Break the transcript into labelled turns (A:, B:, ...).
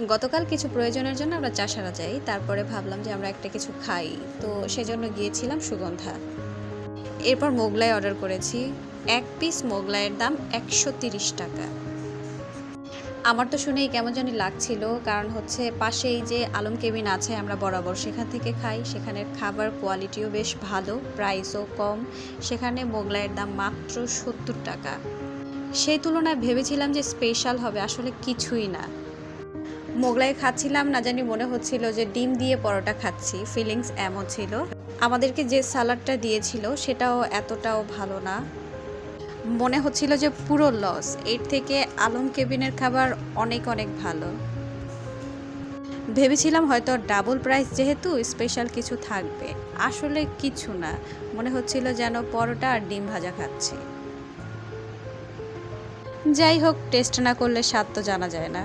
A: গতকাল কিছু প্রয়োজনের জন্য আমরা চাষারা যাই, তারপরে ভাবলাম যে আমরা একটা কিছু খাই, তো সেজন্য গিয়েছিলাম সুগন্ধা। এরপর মোগলাই অর্ডার করেছি। এক পিস মোগলাইয়ের দাম ১৩০ টাকা। আমার তো শুনেই কেমন জানি লাগছিল, কারণ হচ্ছে পাশেই যে আলম কেবিন আছে আমরা বরাবর সেখান থেকে খাই, সেখানের খাবার কোয়ালিটিও বেশ ভালো, প্রাইসও কম। সেখানে মোগলাইয়ের দাম মাত্র ৭০ টাকা। সেই তুলনায় ভেবেছিলাম যে স্পেশাল হবে, আসলে কিছুই না। মোগলাই খাচ্ছিলাম, না জানি মনে হচ্ছিল যে ডিম দিয়ে পরোটা খাচ্ছি, ফিলিংস এমন ছিল। আমাদেরকে যে সালাডটা দিয়েছিল সেটাও এতটাও ভালো না, মনে হচ্ছিল যে পুরো লস। এর থেকে আলম কেবিনের খাবার অনেক অনেক ভালো। ভেবেছিলাম হয়তো ডাবল প্রাইস যেহেতু স্পেশাল কিছু থাকবে, আসলে কিছু না। মনে হচ্ছিল যেন পরোটা আর ডিম ভাজা খাচ্ছি। যাই হোক, টেস্ট না করলে স্বাদ তো জানা যায় না।